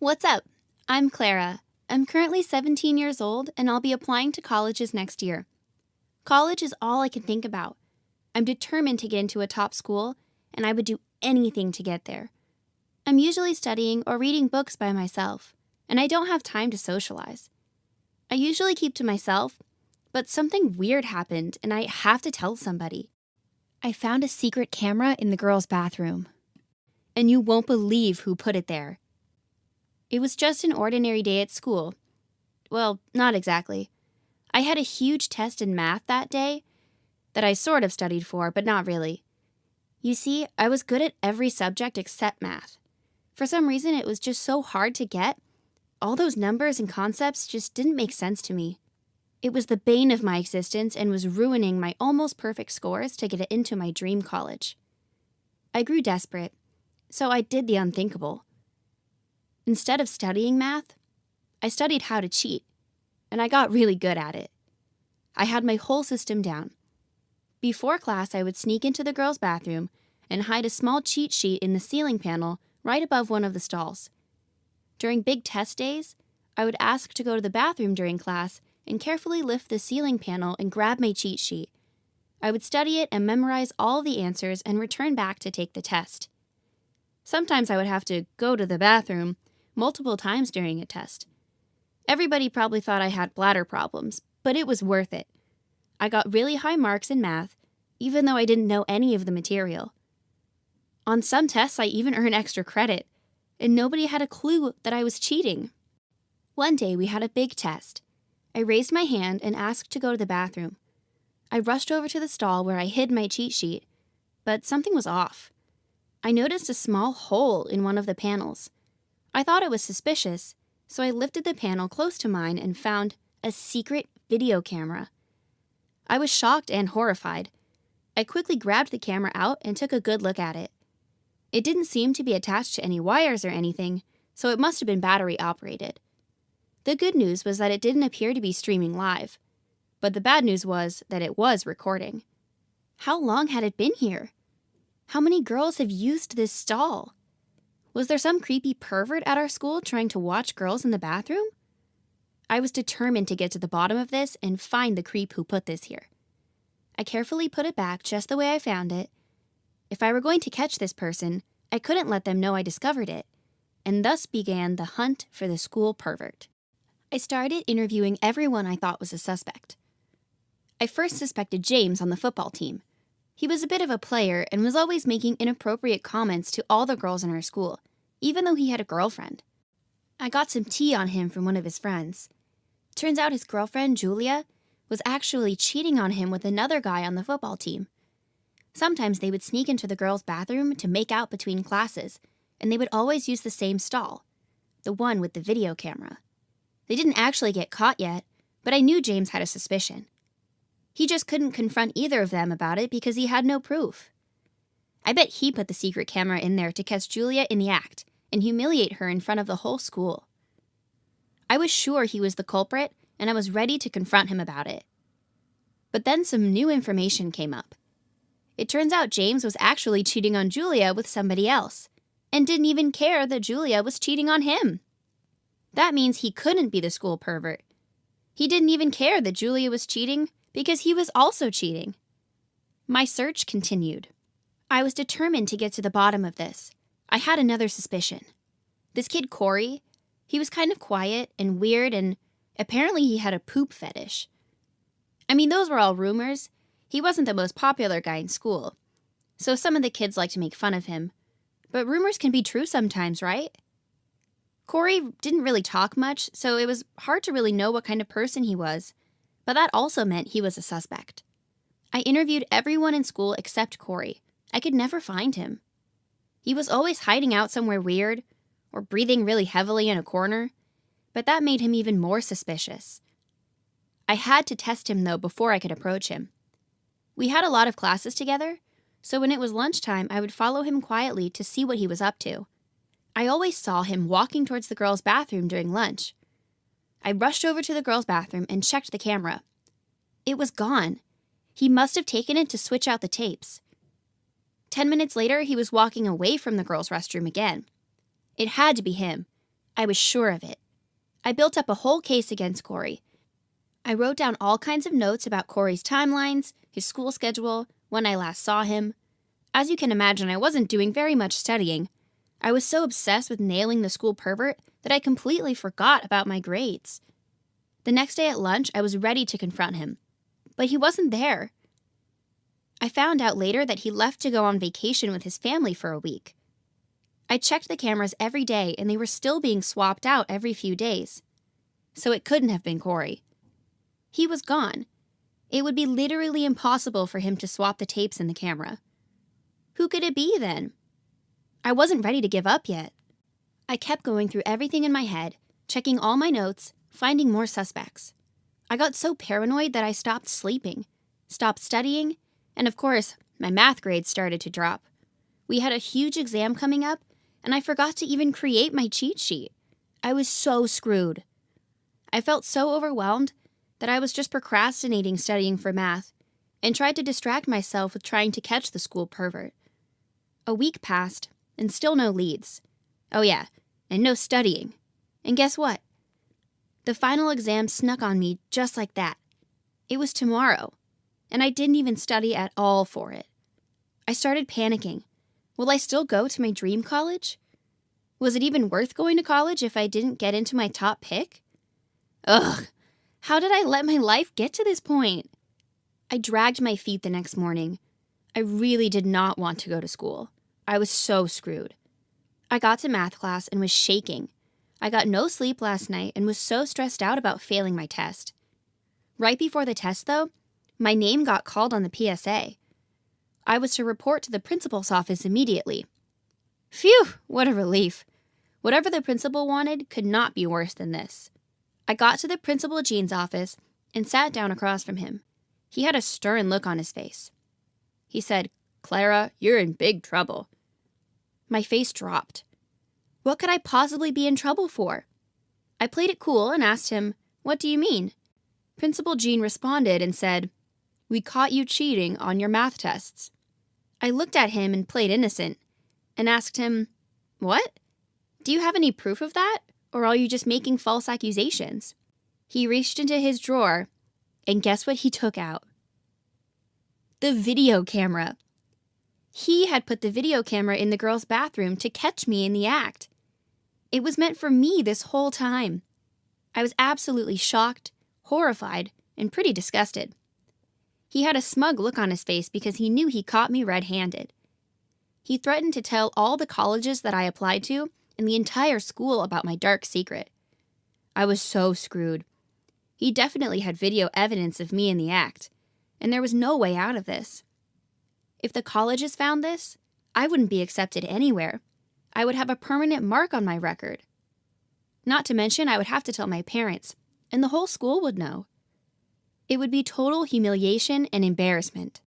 What's up? I'm Clara. I'm currently 17 years old and I'll be applying to colleges next year. College is all I can think about. I'm determined to get into a top school and I would do anything to get there. I'm usually studying or reading books by myself and I don't have time to socialize. I usually keep to myself, but something weird happened and I have to tell somebody. I found a secret camera in the girls' bathroom. And you won't believe who put it there. It was just an ordinary day at school. Well, not exactly. I had a huge test in math that day that I sort of studied for, but not really. You see, I was good at every subject except math. For some reason, it was just so hard to get. All those numbers and concepts just didn't make sense to me. It was the bane of my existence and was ruining my almost perfect scores to get into my dream college. I grew desperate, so I did the unthinkable. Instead of studying math, I studied how to cheat, and I got really good at it. I had my whole system down. Before class, I would sneak into the girls' bathroom and hide a small cheat sheet in the ceiling panel right above one of the stalls. During big test days, I would ask to go to the bathroom during class and carefully lift the ceiling panel and grab my cheat sheet. I would study it and memorize all the answers and return back to take the test. Sometimes I would have to go to the bathroom multiple times during a test. Everybody probably thought I had bladder problems, but it was worth it. I got really high marks in math, even though I didn't know any of the material. On some tests, I even earned extra credit, and nobody had a clue that I was cheating. One day, we had a big test. I raised my hand and asked to go to the bathroom. I rushed over to the stall where I hid my cheat sheet, but something was off. I noticed a small hole in one of the panels. I thought it was suspicious, so I lifted the panel close to mine and found a secret video camera. I was shocked and horrified. I quickly grabbed the camera out and took a good look at it. It didn't seem to be attached to any wires or anything, so it must have been battery operated. The good news was that it didn't appear to be streaming live, but the bad news was that it was recording. How long had it been here? How many girls have used this stall? Was there some creepy pervert at our school trying to watch girls in the bathroom? I was determined to get to the bottom of this and find the creep who put this here. I carefully put it back just the way I found it. If I were going to catch this person, I couldn't let them know I discovered it, and thus began the hunt for the school pervert. I started interviewing everyone I thought was a suspect. I first suspected James on the football team. He was a bit of a player and was always making inappropriate comments to all the girls in our school, even though he had a girlfriend. I got some tea on him from one of his friends. Turns out his girlfriend, Julia, was actually cheating on him with another guy on the football team. Sometimes they would sneak into the girls' bathroom to make out between classes, and they would always use the same stall, the one with the video camera. They didn't actually get caught yet, but I knew James had a suspicion. He just couldn't confront either of them about it because he had no proof. I bet he put the secret camera in there to catch Julia in the act and humiliate her in front of the whole school. I was sure he was the culprit, and I was ready to confront him about it. But then some new information came up. It turns out James was actually cheating on Julia with somebody else, and didn't even care that Julia was cheating on him. That means he couldn't be the school pervert. He didn't even care that Julia was cheating because he was also cheating. My search continued. I was determined to get to the bottom of this. I had another suspicion. This kid Corey, he was kind of quiet and weird, and apparently he had a poop fetish. I mean, those were all rumors. He wasn't the most popular guy in school, so some of the kids liked to make fun of him. But rumors can be true sometimes, right? Corey didn't really talk much, so it was hard to really know what kind of person he was, but that also meant he was a suspect. I interviewed everyone in school except Corey. I could never find him. He was always hiding out somewhere weird, or breathing really heavily in a corner, but that made him even more suspicious. I had to test him, though, before I could approach him. We had a lot of classes together, so when it was lunchtime, I would follow him quietly to see what he was up to. I always saw him walking towards the girls' bathroom during lunch. I rushed over to the girls' bathroom and checked the camera. It was gone. He must have taken it to switch out the tapes. 10 minutes later, he was walking away from the girls' restroom again. It had to be him. I was sure of it. I built up a whole case against Corey. I wrote down all kinds of notes about Corey's timelines, his school schedule, when I last saw him. As you can imagine, I wasn't doing very much studying. I was so obsessed with nailing the school pervert that I completely forgot about my grades. The next day at lunch, I was ready to confront him. But he wasn't there. I found out later that he left to go on vacation with his family for a week. I checked the cameras every day, and they were still being swapped out every few days. So it couldn't have been Corey. He was gone. It would be literally impossible for him to swap the tapes in the camera. Who could it be then? I wasn't ready to give up yet. I kept going through everything in my head, checking all my notes, finding more suspects. I got so paranoid that I stopped sleeping, stopped studying, and of course, my math grades started to drop. We had a huge exam coming up, and I forgot to even create my cheat sheet. I was so screwed. I felt so overwhelmed that I was just procrastinating studying for math and tried to distract myself with trying to catch the school pervert. A week passed, and still no leads. Oh yeah, and no studying. And guess what? The final exam snuck on me just like that. It was tomorrow, and I didn't even study at all for it. I started panicking. Will I still go to my dream college? Was it even worth going to college if I didn't get into my top pick? Ugh, how did I let my life get to this point? I dragged my feet the next morning. I really did not want to go to school. I was so screwed. I got to math class and was shaking. I got no sleep last night and was so stressed out about failing my test. Right before the test, though, my name got called on the PSA. I was to report to the principal's office immediately. Phew, what a relief. Whatever the principal wanted could not be worse than this. I got to the Principal Jean's office and sat down across from him. He had a stern look on his face. He said, "Clara, you're in big trouble." My face dropped. What could I possibly be in trouble for? I played it cool and asked him, "What do you mean?" Principal Jean responded and said, "We caught you cheating on your math tests." I looked at him and played innocent and asked him, "What? Do you have any proof of that? Or are you just making false accusations?" He reached into his drawer, and guess what he took out? The video camera. He had put the video camera in the girls' bathroom to catch me in the act. It was meant for me this whole time. I was absolutely shocked, horrified, and pretty disgusted. He had a smug look on his face because he knew he caught me red-handed. He threatened to tell all the colleges that I applied to and the entire school about my dark secret. I was so screwed. He definitely had video evidence of me in the act, and there was no way out of this. If the colleges found this, I wouldn't be accepted anywhere. I would have a permanent mark on my record. Not to mention, I would have to tell my parents, and the whole school would know. It would be total humiliation and embarrassment.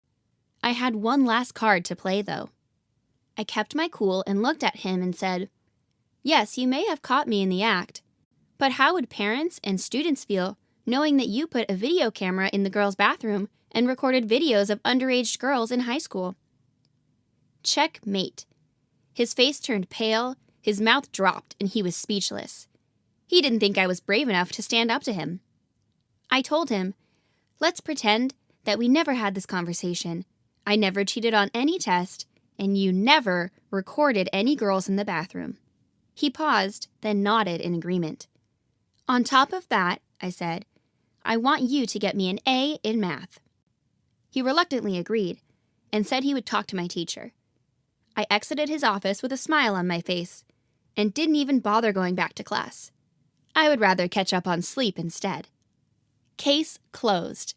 I had one last card to play, though. I kept my cool and looked at him and said, "Yes, you may have caught me in the act, but how would parents and students feel knowing that you put a video camera in the girls' bathroom and recorded videos of underage girls in high school?" Checkmate. His face turned pale, his mouth dropped, and he was speechless. He didn't think I was brave enough to stand up to him. I told him, "Let's pretend that we never had this conversation. I never cheated on any test, and you never recorded any girls in the bathroom." He paused, then nodded in agreement. "On top of that," I said, "I want you to get me an A in math." He reluctantly agreed and said he would talk to my teacher. I exited his office with a smile on my face and didn't even bother going back to class. I would rather catch up on sleep instead. Case closed.